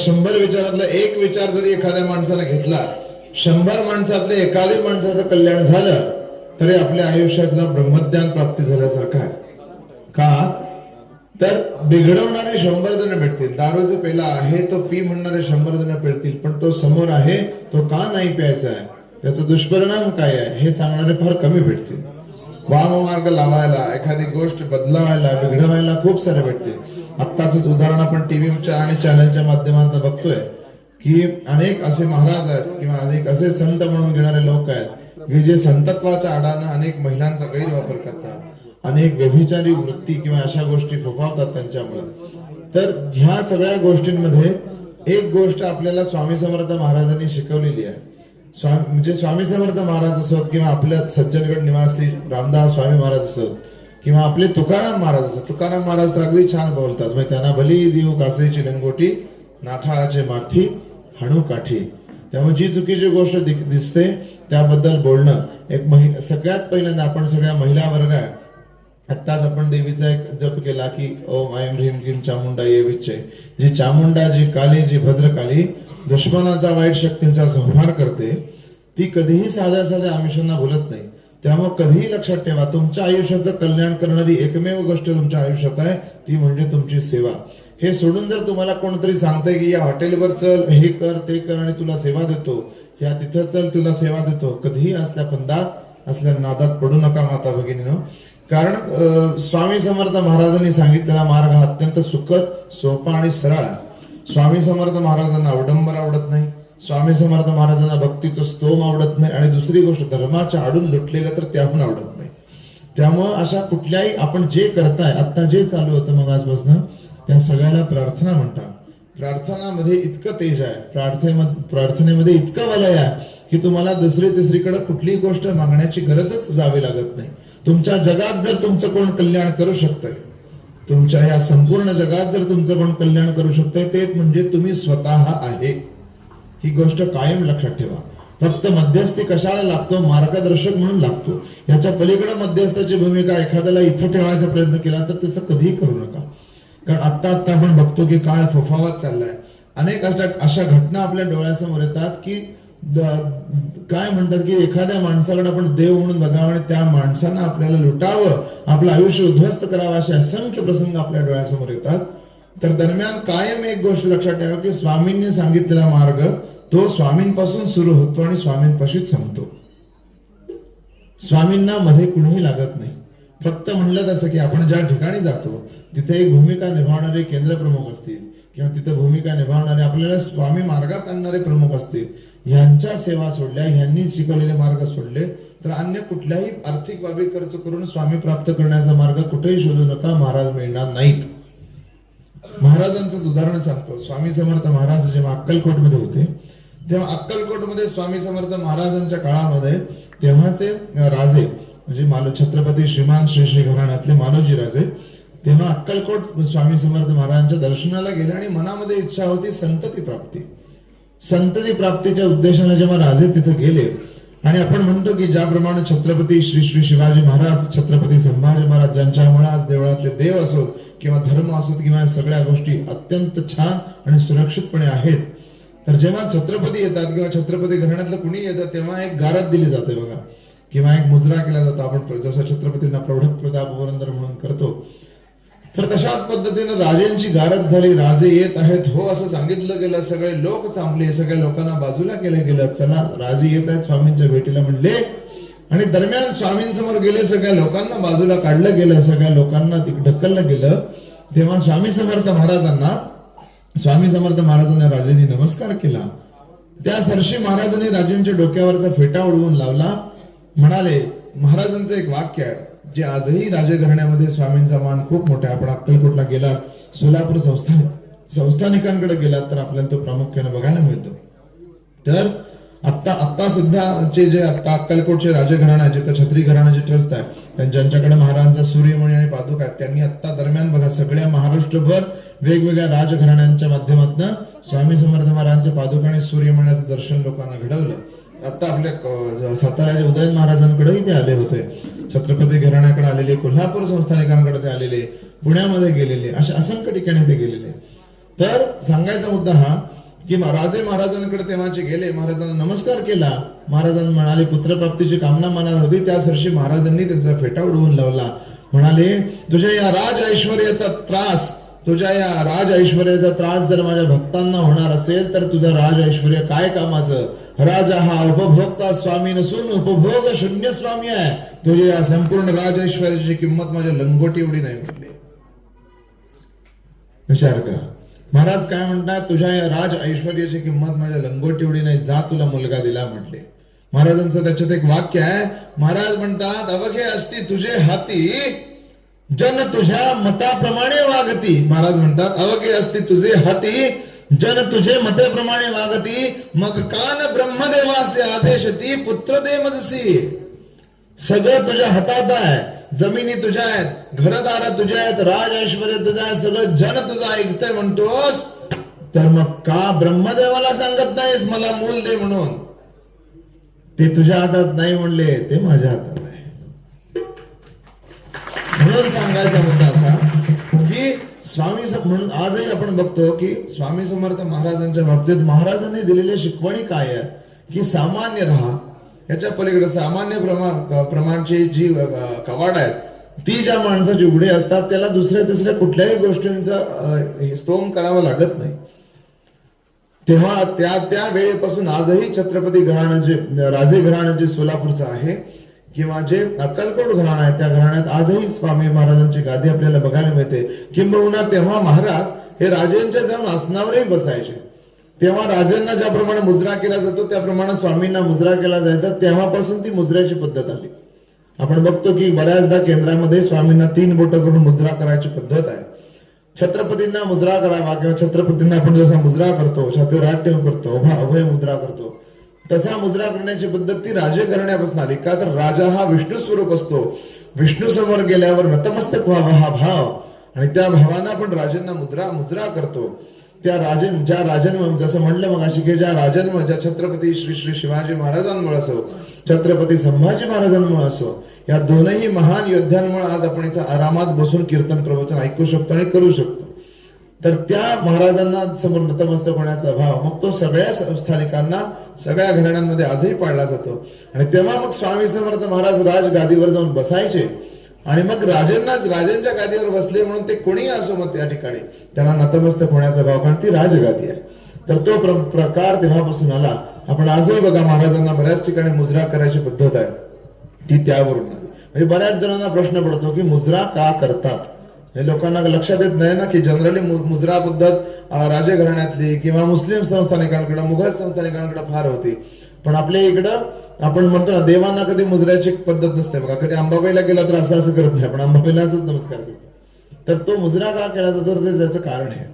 100 विचारातला एक विचार जरी एखाद्या माणसाला घेतला, 100 माणसातले एखाद्या माणसाचं कल्याण झालं तरी आपल्या आयुष्यातला ब्रह्मज्ञान प्राप्ती झाल्यासारखं आहे. का तर बिघडवणारे 100 जण भेटतील, दारूचा पेला आहे तो पी म्हणणारे 100 जण भेटतील, पण तो समोर आहे तो का नाही प्यायचा आहे, त्याचा दुष्परिणाम काय आहे हे सांगणारे फार कमी भेटतील. वाममार्ग लावायला, एखादी गोष्ट बदलावायला, बिघडवायला खूप सारे भेटतील. आत्ताच उदाहरण आपण टीव्हीच्या आणि चॅनलच्या माध्यमातून बघतोय की अनेक असे महाराज आहेत किंवा अनेक असे संत म्हणून घेणारे लोक आहेत की जे संतत्वाच्या आडानं अनेक महिलांचा गैरवापर करतात, अनेक व्यभिचारी वृत्ती किंवा अशा गोष्टी फोफावतात त्यांच्यामुळे. तर ह्या सगळ्या गोष्टींमध्ये एक गोष्ट आपल्याला स्वामी समर्थ महाराजांनी शिकवलेली आहे. म्हणजे स्वामी समर्थ महाराज असोत किंवा आपल्या सज्जनगड निवासी रामदास स्वामी महाराज असोत किंवा आपले तुकाराम महाराज असोत. तुकाराम महाराज तर अगदी छान बोलतात, म्हणजे त्यांना भली देऊ कासेची लंगोटी, नाठाळाचे माथी हाणू काठी. त्यामुळे जी चुकीची गोष्ट दिसते त्याबद्दल बोलणं एक सगळ्यात पहिल्यांदा आपण सगळ्या महिला वर्ग आहे. आत्ताच आपण देवीचा एक जप केला की ओम ऐं ह्रीं क्लीं चामुंडा ये विच्चे. जी चामुंडा, जी काली, जी भद्रकाली दुश्मनाचा वाईट शक्तींचा संहार करते, ती कधीही साध्या साध्या आमिषांना बोलत नाही. त्यामुळे कधीही लक्षात ठेवा, तुमच्या आयुष्याचं कल्याण करणारी एकमेव गोष्ट तुमच्या आयुष्यात आहे ती म्हणजे तुमची सेवा. हे सोडून जर तुम्हाला कोणतरी सांगतंय की या हॉटेलवर चल, हे कर, ते कर आणि तुला सेवा देतो, या तिथं चल तुला सेवा देतो, कधीही असल्या फंदात असल्या नादात पडू नका माता भगिनीनो. कारण स्वामी समर्थ महाराजांनी सांगितलेला मार्ग हा अत्यंत सुखद, सोपा आणि सरळ आहे. स्वामी समर्थ महाराजांना अवडंबर आवडत नाही, स्वामी समर्थ महाराजांना भक्तीचं स्तोम आवडत नाही, आणि दुसरी गोष्ट धर्माच्या आडून लुटलेलं तर त्याहून आवडत नाही. त्यामुळं अशा कुठल्याही आपण जे करताय, आता जे चालू होतं मग आजपासून, त्या सगळ्याला प्रार्थना म्हणतात. प्रार्थनामध्ये इतकं तेज आहे, प्रार्थनेमध्ये इतकं वलय आहे की तुम्हाला दुसरी तिसरीकडे कुठलीही गोष्ट मागण्याची गरजच जावी लागत नाही. तुमच्या जगात जर तुमचं कोण कल्याण करू शकतंय, तुमच्या या संपूर्ण जगात जर तुमचं कोण कल्याण करू शकतंय ते म्हणजे तुम्ही स्वतः आहे. ही गोष्ट कायम लक्षात ठेवा. फक्त मध्यस्थी कशाला लागतो? मार्गदर्शक म्हणून लागतो. याच्या पलीकडे मध्यस्थाची भूमिका एखाद्याला इथं ठेवायचा प्रयत्न केला तर तसं कधीही करू नका. कारण आत्ता आपण बघतो की काळ फोफावत चाललाय. अनेक अशा घटना आपल्या डोळ्यासमोर येतात की काय म्हणतात की एखाद्या माणसाकडे आपण देव म्हणून बघावं आणि त्या माणसानं आपल्याला लुटावं, आपलं आयुष्य उद्ध्वस्त करावं, असे असंख्य प्रसंग आपल्या डोळ्यासमोर येतात. तर दरम्यान कायम एक गोष्ट लक्षात ठेवा की स्वामींनी सांगितलेला मार्ग तो स्वामींपासून सुरू होतो आणि स्वामींपाशीच संपतो. स्वामींना मध्ये कुणीही लागत नाही. फक्त म्हणलं तसं की आपण ज्या ठिकाणी जातो तिथे एक भूमिका निभावणारे केंद्र प्रमुख असतील किंवा तिथे भूमिका निभावणारे आपल्याला स्वामी मार्गात आणणारे प्रमुख असतील, यांच्या सेवा सोडल्या, यांनी शिकवलेले मार्ग सोडले तर अन्य कुठल्याही आर्थिक बाबी खर्च करून स्वामी प्राप्त करण्याचा मार्ग कुठेही शोधू नका, महाराज मिळणार नाहीत. महाराजांचं उदाहरण सांगतो. स्वामी समर्थ महाराज जेव्हा अक्कलकोटमध्ये होते तेव्हा अक्कलकोटमध्ये स्वामी समर्थ महाराजांच्या काळामध्ये तेव्हाचे राजे म्हणजे छत्रपती श्रीमान श्री श्री घराण्यातले मालोजी राजे तेव्हा अक्कलकोट स्वामी समर्थ महाराजांच्या दर्शनाला गेले आणि मनामध्ये इच्छा होती संतती प्राप्ती. संतती प्राप्तीच्या उद्देशाने जेव्हा राजे तिथे गेले आणि आपण म्हणतो की ज्याप्रमाणे छत्रपती श्री श्री शिवाजी महाराज, छत्रपती संभाजी महाराज ज्यांच्यामुळे आज देवळातले देव असोत किंवा धर्म असोत किंवा सगळ्या गोष्टी अत्यंत छान आणि सुरक्षितपणे आहेत, तर जेव्हा छत्रपती येतात किंवा छत्रपती घराण्यातलं कुणी येतं तेव्हा एक गारद दिली जाते बघा, किंवा एक मुजरा केला जातो. आपण जसं छत्रपतींना प्रौढ प्रताप पुरंदर म्हणून करतो, तर तशाच पद्धतीने राजेंची गारद झाली. राजे येत आहेत हो असं सांगितलं गेलं, सगळे लोक थांबले, सगळ्या लोकांना बाजूला केलं गेलं. चला राजे येत आहेत स्वामींच्या भेटीला म्हणले, आणि दरम्यान स्वामींसमोर गेले, सगळ्या लोकांना बाजूला काढलं गेलं, सगळ्या लोकांना ढकललं गेलं. तेव्हा स्वामी समर्थ महाराजांना राजेंनी नमस्कार केला. त्या सरशी महाराजांनी राजेंच्या डोक्यावरचा फेटा उडवून लावला. म्हणाले, महाराजांचं एक वाक्य आहे जे आजही राजघराण्यामध्ये स्वामींचा मान खूप मोठा आहे. आपण अक्कलकोटला गेलात, सोलापूर संस्थानिकांकडे गेलात तर आपल्याला तो प्रामुख्याने बघायला मिळतो. तर आत्ता सध्याचे जे अक्कलकोटचे राजघराणा जिथं छत्री घराण्याचे ट्रस्ट आहे ज्यांच्याकडे महाराजांचा सूर्यमणी आणि पादुका आहेत, त्यांनी आत्ता दरम्यान बघा सगळ्या महाराष्ट्रभर वेगवेगळ्या राजघराण्यांच्या माध्यमातून स्वामी समर्थ महाराजांच्या पादुका आणि सूर्यमण्याचं दर्शन लोकांना घडवलं. आता आपल्या साताऱ्याच्या उदयन महाराजांकडेही ते आले होते, छत्रपती घराण्याकडे आलेले, कोल्हापूर संस्थानिकांकडे ते आलेले, पुण्यामध्ये गेलेले, अशा असंख्य ठिकाणी ते गेलेले. तर सांगायचा मुद्दा हा की राजे महाराजांकडे तेव्हाचे गेले, महाराजांना नमस्कार केला. महाराजांना म्हणाले पुत्रप्राप्तीची कामना मनात होती, त्या वर्षी महाराजांनी त्यांचा फेटा उडवून लावला. म्हणाले तुझ्या या राज ऐश्वर्याचा त्रास, तुझ्या या राज ऐश्वर्याचा त्रास जर माझ्या भक्तांना होणार असेल तर तुझं राज ऐश्वर्य काय कामाचं. राजा हा उपभोक्ता स्वामी नसून उपभोग शून्य स्वामी आहे. तुझ्या या संपूर्ण राज ऐश्वर्याची किंमत माझ्या लंगोटी एवढी नाही म्हटले. विचार कर, महाराज काय म्हणतात, तुझ्या या राज ऐश्वर्याची किंमत माझ्या लंगोटी एवढी नाही, जा तुला मुलगा दिला म्हटले. महाराजांचं त्याच्यात एक वाक्य आहे. महाराज म्हणतात अवघे असती तुझे हाती, जन तुझ्या मताप्रमाणे वागती. महाराज म्हणतात अवघे असती तुझे हाती, जन तुझे मतेप्रमाणे वागती. मग कान ब्रह्मदेवाचे आदेशती, पुत्र दे मजसी. सगळं तुझ्या हातात आहे, जमिनी तुझ्या आहेत, घरदार तुझ्या आहेत, राज ऐश्वर्य तुझं आहे, सगळं जन तुझं ऐकतंय म्हणतोस, तर मग का ब्रह्मदेवाला सांगत नाहीस मला मूल दे म्हणून. ते तुझ्या हातात नाही म्हणले, ते माझ्या हातात आहे. म्हणून सांगायचा मुद्दा असा की स्वामी म्हणून आजही आपण बघतो की स्वामी समर्थ महाराजांच्या बाबतीत महाराजांनी दिलेल्या शिकवणी काय आहेत की सामान्य राहा. याच्या पलीकडे सामान्य प्रमाणची जी कवाड आहेत ती ज्या माणसाची उघडे असतात त्याला दुसऱ्या तिसऱ्या कुठल्याही गोष्टींचा स्तोम करावा लागत नाही. तेव्हा त्या वेळेपासून आजही छत्रपती घराणं जे राजे घराणं जे सोलापूरचं आहे किंवा जे अक्कलकोट घराणं आहे त्या घराण्यात आजही स्वामी महाराजांची गादी आपल्याला बघायला मिळते. किंबहुना तेव्हा महाराज हे राजांच्या जाऊन आसनावरही बसायचे. तेव्हा राजांना ज्याप्रमाणे मुजरा केला जातो त्याप्रमाणे स्वामींना मुजरा केला जायचा. तेव्हापासून ती मुजऱ्याची पद्धत आली. आपण बघतो की बऱ्याचदा केंद्रामध्ये स्वामींना 3 बोटं करून मुजरा करायची पद्धत आहे. छत्रपतींना मुजरा करावा किंवा छत्रपतींना आपण जसा मुजरा करतो, छातीवर हात ठेवून करतो, अभय मुद्रा करतो, तसा मुजरा करण्याची पद्धत ती राजे करण्यापासून आली. का तर राजा हा विष्णू स्वरूप असतो. विष्णू समोर गेल्यावर नतमस्तक व्हावा हा भाव, आणि त्या भावानं आपण राजांना मुजरा करतो. त्या ज्या राजन्म जसं म्हणलं मग अशी की ज्या राजन्म ज्या छत्रपती श्री श्री शिवाजी महाराजांमुळे असो, छत्रपती संभाजी महाराजांमुळे असो, या दोनही महान योद्ध्यांमुळे आज आपण इथं आरामात बसून कीर्तन प्रवचन ऐकू शकतो आणि करू शकतो. तर त्या महाराजांना समोर नतमस्तक होण्याचा भाव मग तो सगळ्या स्थानिकांना सगळ्या घराण्यांमध्ये आजही पाळला जातो. आणि तेव्हा मग स्वामी समर्थ महाराज राजगादीवर जाऊन बसायचे आणि मग राजांच्या गादीवर बसले म्हणून ते कोणी असो मग त्या ठिकाणी त्यांना नतमस्तक होण्याचा भाव, कारण ती राजगादी आहे. तर तो प्रकार तेव्हापासून आला. आपण आजही बघा महाराजांना बऱ्याच ठिकाणी मुजरा करायची पद्धत आहे ती त्यावरून आली. म्हणजे बऱ्याच जणांना प्रश्न पडतो की मुजरा का करतात. हे लोकांना लक्षात येत नाही ना की जनरली मुजरा पद्धत राजघराण्यातली किंवा मुस्लिम संस्थानिकांकडे, मुघल संस्थानिकांकडे फार होती. पण आपल्या इकडं आपण म्हणतो ना देवांना कधी मुजऱ्याची पद्धत नसते बघा. कधी अंबाबाईला गेला तर असं करत नाही, पण अंबाबाईलाच नमस्कार करतो. तर तो मुजरा का केला जातो तर त्याचं कारण आहे.